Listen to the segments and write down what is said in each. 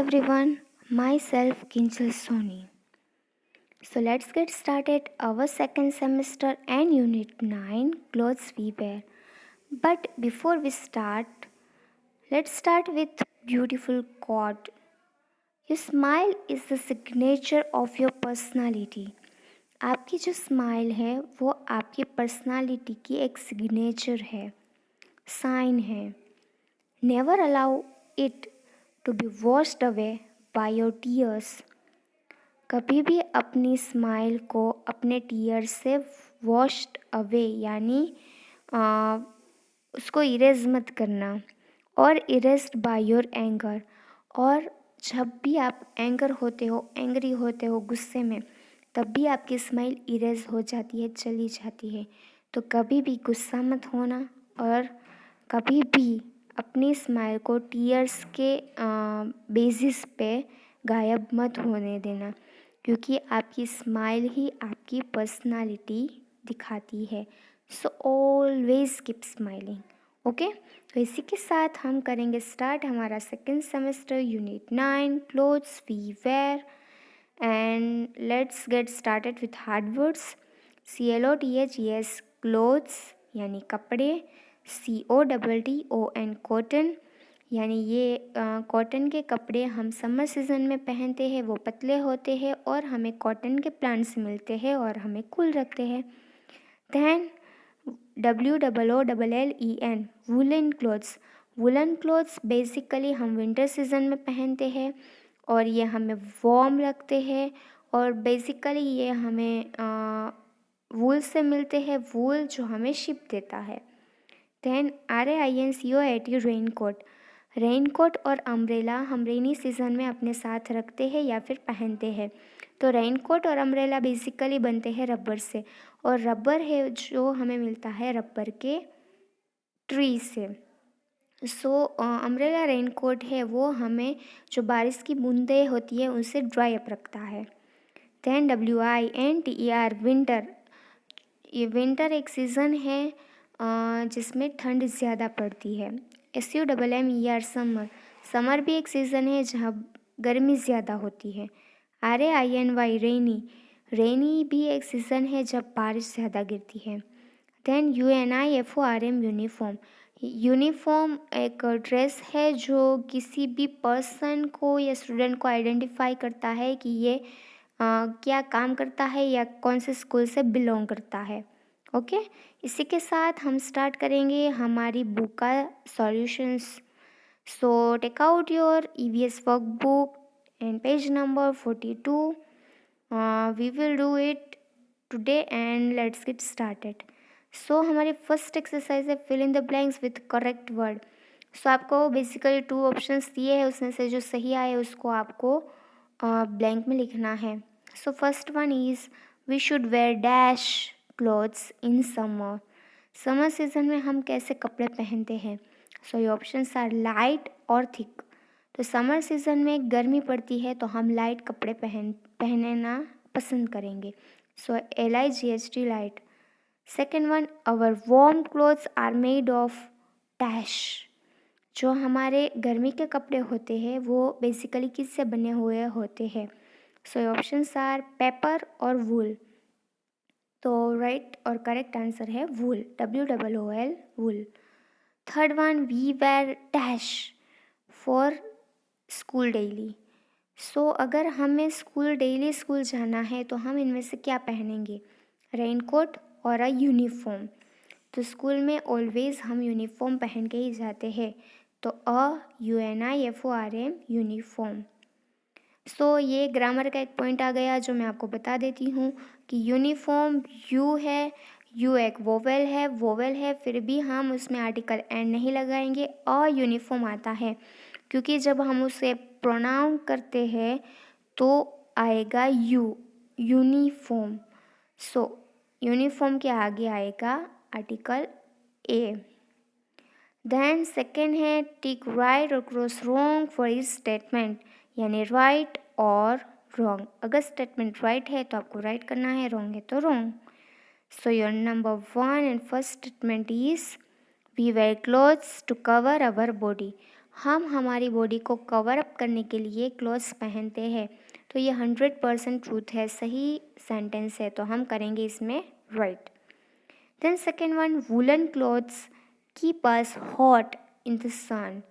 everyone, myself Kinchal Soni. So let's get started our second semester and unit 9 clothes we wear. But before we start, let's start with beautiful quote. Your smile is the signature of your personality. आपकी जो smile है वो आपकी personality की एक signature है, sign है. Never allow it to be washed away by your tears. कभी भी अपनी स्माइल को अपने टीयर्स से वॉश्ड अवे यानी उसको इरेज मत करना. और इरेज्ड बाय योर एंगर. और जब भी आप एंग्री होते हो गुस्से में, तब भी आपकी स्माइल इरेज हो जाती है, चली जाती है. तो कभी भी गुस्सा मत होना और कभी भी अपनी स्माइल को टीयर्स के बेसिस पे गायब मत होने देना, क्योंकि आपकी स्माइल ही आपकी पर्सनालिटी दिखाती है. So always keep smiling. Okay, तो इसी के साथ हम करेंगे स्टार्ट हमारा second semester unit 9 clothes we wear. And let's get started with hard words. CLOTHES clothes यानी कपड़े. COTTON कॉटन यानी ये कॉटन के कपड़े हम समर सीज़न में पहनते हैं. वो पतले होते हैं और हमें कॉटन के प्लांट्स मिलते हैं और हमें कूल रखते हैं. Then WOOLLEN woollen clothes. Woollen clothes basically हम विंटर सीज़न में पहनते हैं और ये हमें वार्म रखते हैं. और बेसिकली ये हमें वूल से मिलते हैं, वूल जो हमें शिप देता है. Then RAINCOAT raincoat. रेनकोट और अम्ब्रेला हम रेनी सीज़न में अपने साथ रखते हैं या फिर पहनते हैं. तो रेनकोट और अम्ब्रेला बेसिकली बनते हैं रबर से, और रबर है जो हमें मिलता है रबर के ट्री से. सो अम्ब्रेला रेनकोट है वो हमें जो बारिश की बूंदें होती है उनसे ड्राई अप रखता है. Then WINTER winter. ये विंटर एक सीज़न है जिसमें ठंड ज़्यादा पड़ती है. SUMMER summer. समर भी एक सीज़न है जहाँ गर्मी ज़्यादा होती है. RAINY रेनी. रेनी भी एक सीज़न है जब बारिश ज़्यादा गिरती है. Then UNIFORM uniform. यूनिफॉर्म एक ड्रेस है जो किसी भी पर्सन को या स्टूडेंट को आइडेंटिफाई करता है कि ये क्या काम करता है या कौन से स्कूल से बिलोंग करता है. ओके, इसी के साथ हम स्टार्ट करेंगे हमारी बुक का solutions. So take out your EVS workbook and page number 42. We will do it today and let's get started. So हमारी फर्स्ट एक्सरसाइज है fill in the blanks with correct word. So आपको basically 2 options दिए हैं, उसमें से जो सही आए उसको आपको ब्लैंक में लिखना है. So first one is we should wear dash clothes in summer. Summer season में हम कैसे कपड़े पहनते हैं. सो ये ऑप्शंस आर लाइट और थिक. तो समर सीज़न में गर्मी पड़ती है तो हम लाइट कपड़े पहनना पसंद करेंगे. So LIGHT light. Second one, our warm clothes are made of dash. जो हमारे गर्मी के कपड़े होते हैं वो बेसिकली किससे बने हुए होते हैं. सो ऑप्शंस आर पेपर और वूल. तो राइट और करेक्ट आंसर है wool. WOOL wool. Third one, we wear dash for school daily. So अगर हमें डेली स्कूल जाना है तो हम इनमें से क्या पहनेंगे. रेनकोट और अ यूनिफॉर्म. तो स्कूल में ऑलवेज हम यूनिफॉर्म पहन के ही जाते हैं. तो UNIFORM यूनिफॉर्म. सो ये ग्रामर का एक पॉइंट आ गया जो मैं आपको बता देती हूँ कि यूनिफॉर्म यू है, यू एक वोवेल है, फिर भी हम उसमें आर्टिकल एंड नहीं लगाएंगे. यूनिफॉर्म आता है क्योंकि जब हम उसे प्रोनाउन करते हैं तो आएगा यूनिफॉर्म. सो यूनिफॉर्म के आगे आएगा आर्टिकल ए. देन सेकेंड है टिक राइट और क्रॉस रॉन्ग फॉर इस स्टेटमेंट, यानी राइट और रॉन्ग. अगर स्टेटमेंट राइट है तो आपको राइट करना है, रॉन्ग है तो wrong. So your number 1 and first statement is we wear clothes to cover our body. हम हमारी बॉडी को कवर अप करने के लिए क्लोथ्स पहनते हैं। तो ये 100% ट्रूथ है, सही सेंटेंस है, तो हम करेंगे इसमें right. Then second one, woollen clothes keep us hot in the sun.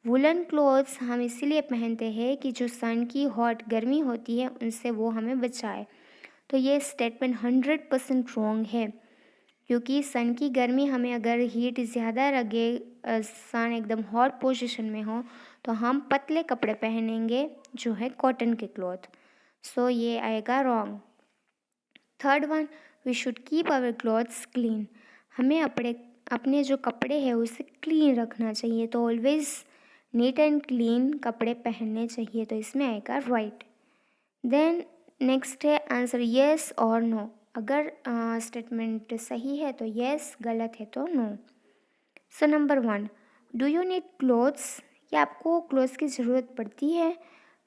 Woollen clothes हम इसीलिए पहनते हैं कि जो सन की हॉट गर्मी होती है उनसे वो हमें बचाए। तो ये स्टेटमेंट 100% रॉन्ग है, क्योंकि सन की गर्मी हमें अगर हीट ज़्यादा लगे, सन एकदम हॉट पोजीशन में हो, तो हम पतले कपड़े पहनेंगे जो है कॉटन के क्लॉथ। सो ये आएगा wrong. Third one, we should keep our clothes clean. हमें अपने जो कपड़े हैं उसे क्लीन रखना चाहिए, तो ऑलवेज नीट एंड क्लीन कपड़े पहनने चाहिए, तो इसमें आएगा राइट। देन नेक्स्ट है आंसर येस और नो। अगर स्टेटमेंट सही है तो येस, गलत है तो no. So number one, do you need clothes? क्या आपको क्लोथ्स की ज़रूरत पड़ती है?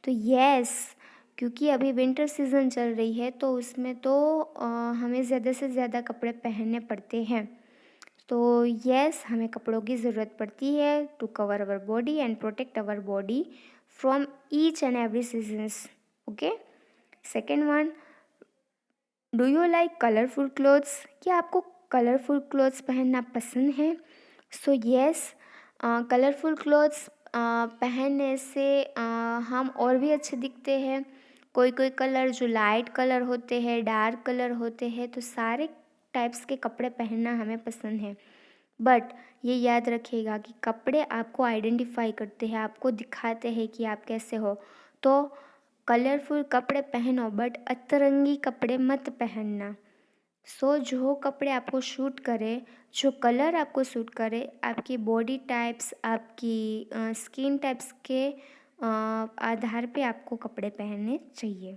तो येस, क्योंकि अभी विंटर सीज़न चल रही है तो उसमें तो हमें ज़्यादा से ज़्यादा कपड़े पहनने पड़ते हैं। तो येस, हमें कपड़ों की ज़रूरत पड़ती है to cover our body and protect our body from each and every seasons. Okay. Second one, do you like colourful clothes? क्या आपको कलरफुल क्लोथ्स पहनना पसंद है? सो येस, कलरफुल क्लोथ्स पहनने से हम और भी अच्छे दिखते हैं। कोई कोई कलर जो लाइट कलर होते हैं, डार्क कलर होते हैं, तो सारे टाइप्स के कपड़े पहनना हमें पसंद है। बट ये याद रखिएगा कि कपड़े आपको आइडेंटिफाई करते हैं, आपको दिखाते हैं कि आप कैसे हो। तो कलरफुल कपड़े पहनो बट अतरंगी कपड़े मत पहनना। सो जो कपड़े आपको सूट करे, जो कलर आपको सूट करे, आपकी बॉडी टाइप्स, आपकी स्किन टाइप्स के आधार पे आपको कपड़े पहनने चाहिए।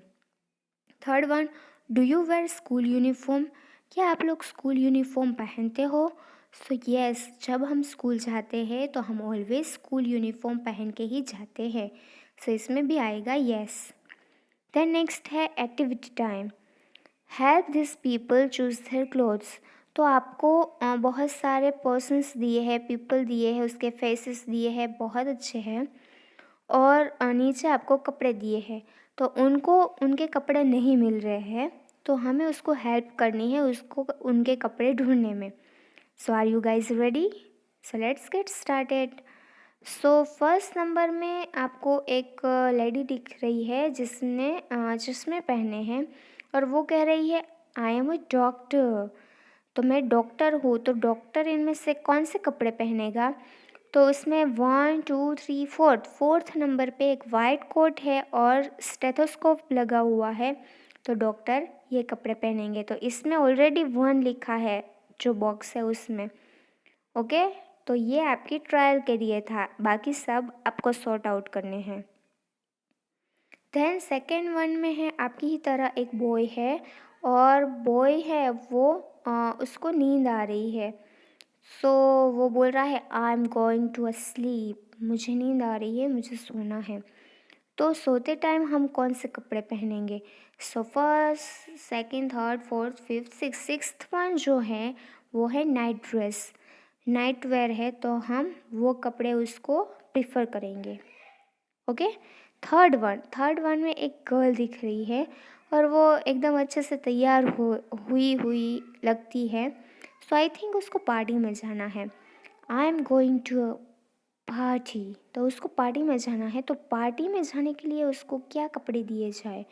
Third one, do you wear school uniform? क्या आप लोग स्कूल यूनिफॉर्म पहनते हो? सो येस, जब हम स्कूल जाते हैं तो हम ऑलवेज स्कूल यूनिफॉर्म पहन के ही जाते हैं। सो इसमें भी आएगा येस। देन नेक्स्ट है activity time. Help this people choose their clothes. तो आपको बहुत सारे पर्सन्स दिए हैं, पीपल दिए हैं, उसके फेसेस दिए हैं, बहुत अच्छे हैं, और नीचे आपको कपड़े दिए हैं, तो उनको उनके कपड़े नहीं मिल रहे हैं, तो हमें उसको हेल्प करनी है, उसको उनके कपड़े ढूंढने में। So are you guys ready? So let's get started. So first number में आपको एक लेडी दिख रही है जिसने चश्मे पहने हैं, और वो कह रही है आई एम अ डॉक्टर। तो मैं डॉक्टर हूँ, तो डॉक्टर इनमें से कौन से कपड़े पहनेगा? तो उसमें 1 2 3 फोर्थ नंबर पे एक वाइट कोट है और स्टेथोस्कोप लगा हुआ है, तो डॉक्टर ये कपड़े पहनेंगे। तो इसमें ऑलरेडी 1 लिखा है, जो बॉक्स है उसमें। ओके, तो ये आपकी ट्रायल के लिए था, बाकी सब आपको सॉर्ट आउट करने हैं। देन सेकेंड वन में है आपकी ही तरह एक बॉय है, और बॉय है वो उसको नींद आ रही है। सो वो बोल रहा है I am going to sleep, मुझे नींद आ रही है, मुझे सोना है। तो सोते टाइम हम कौन से कपड़े पहनेंगे? So first, second, third, fourth, fifth, sixth one जो है वो है नाइट ड्रेस, नाइट वेयर है, तो हम वो कपड़े उसको प्रिफर करेंगे। ओके। थर्ड वन में एक गर्ल दिख रही है, और वो एकदम अच्छे से तैयार हुई हुई लगती है। सो आई थिंक उसको पार्टी में जाना है। I am going to party, तो उसको पार्टी में जाना है, तो पार्टी में जाने के लिए उसको क्या कपड़े दिए जाए?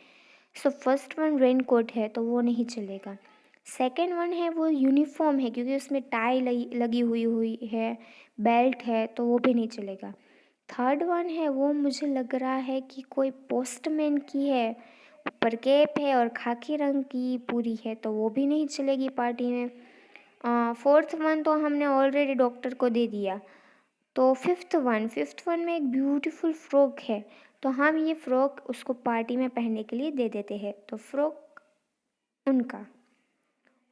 So first one raincoat है, तो वो नहीं चलेगा। सेकेंड वन है वो यूनिफॉर्म है, क्योंकि उसमें टाई लगी हुई है, बेल्ट है, तो वो भी नहीं चलेगा। थर्ड वन है वो मुझे लग रहा है कि कोई पोस्टमैन की है, ऊपर कैप है और खाकी रंग की पूरी है, तो वो भी नहीं चलेगी पार्टी में। फोर्थ वन तो हमने ऑलरेडी डॉक्टर को दे दिया। तो फिफ्थ वन में एक ब्यूटीफुल फ्रॉक है, तो हम ये फ्रॉक उसको पार्टी में पहनने के लिए दे देते हैं, तो फ्रॉक उनका।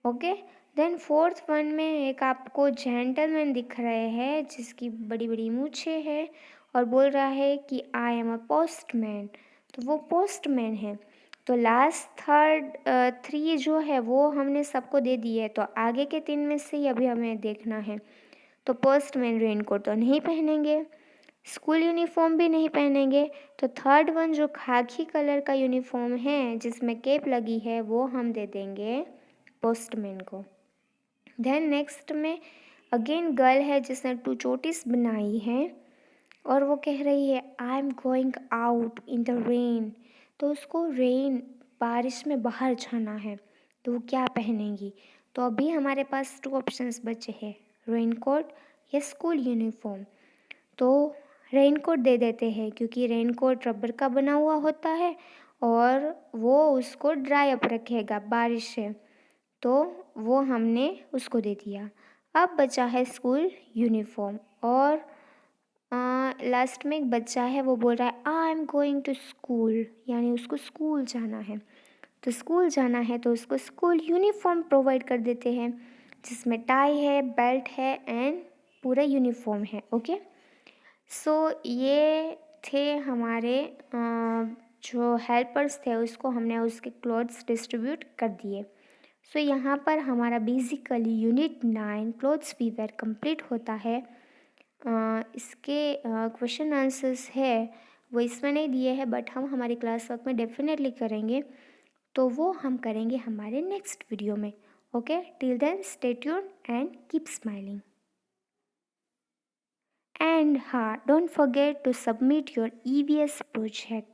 ओके। देन फोर्थ वन में एक आपको जेंटलमैन दिख रहे हैं जिसकी बड़ी बड़ी मूछें है, और बोल रहा है कि आई एम अ पोस्टमैन, तो वो पोस्टमैन है। तो लास्ट थर्ड 3 जो है वो हमने सबको दे दिए, तो आगे के 3 में से ही अभी हमें देखना है। तो पोस्टमैन रेनकोट तो नहीं पहनेंगे, स्कूल यूनिफॉर्म भी नहीं पहनेंगे, तो थर्ड वन जो खाकी कलर का यूनिफॉर्म है जिसमें कैप लगी है वो हम दे देंगे पोस्टमैन को। देन नेक्स्ट में अगेन गर्ल है जिसने 2 चोटीस बनाई है और वो कह रही है I am going out in the rain. तो उसको रेन बारिश में बाहर जाना है, तो वो क्या पहनेगी? तो अभी हमारे पास 2 ऑप्शंस बचे हैं, रेनकोट या स्कूल यूनिफॉर्म। तो रेनकोट दे देते हैं क्योंकि रेनकोट रबर का बना हुआ होता है और वो उसको ड्राई अप रखेगा बारिश से, तो वो हमने उसको दे दिया। अब बचा है स्कूल यूनिफॉर्म और लास्ट में एक बच्चा है वो बोल रहा है I am going to school, यानी उसको स्कूल जाना है। तो स्कूल जाना है तो उसको स्कूल यूनिफॉर्म प्रोवाइड कर देते हैं जिसमें टाई है, बेल्ट है एंड पूरा यूनिफॉर्म है। ओके, सो ये थे हमारे जो हेल्पर्स थे उसको हमने उसके क्लोथ्स डिस्ट्रीब्यूट कर दिए। सो यहाँ पर हमारा basically unit 9 clothes we wear complete होता है। इसके क्वेश्चन आंसर्स है वो इसमें नहीं दिए हैं बट हम हमारी क्लास वर्क में डेफिनेटली करेंगे, तो वो हम करेंगे हमारे नेक्स्ट वीडियो में। Okay, till then stay tuned and keep smiling. And हाँ, don't forget to submit your EVS project.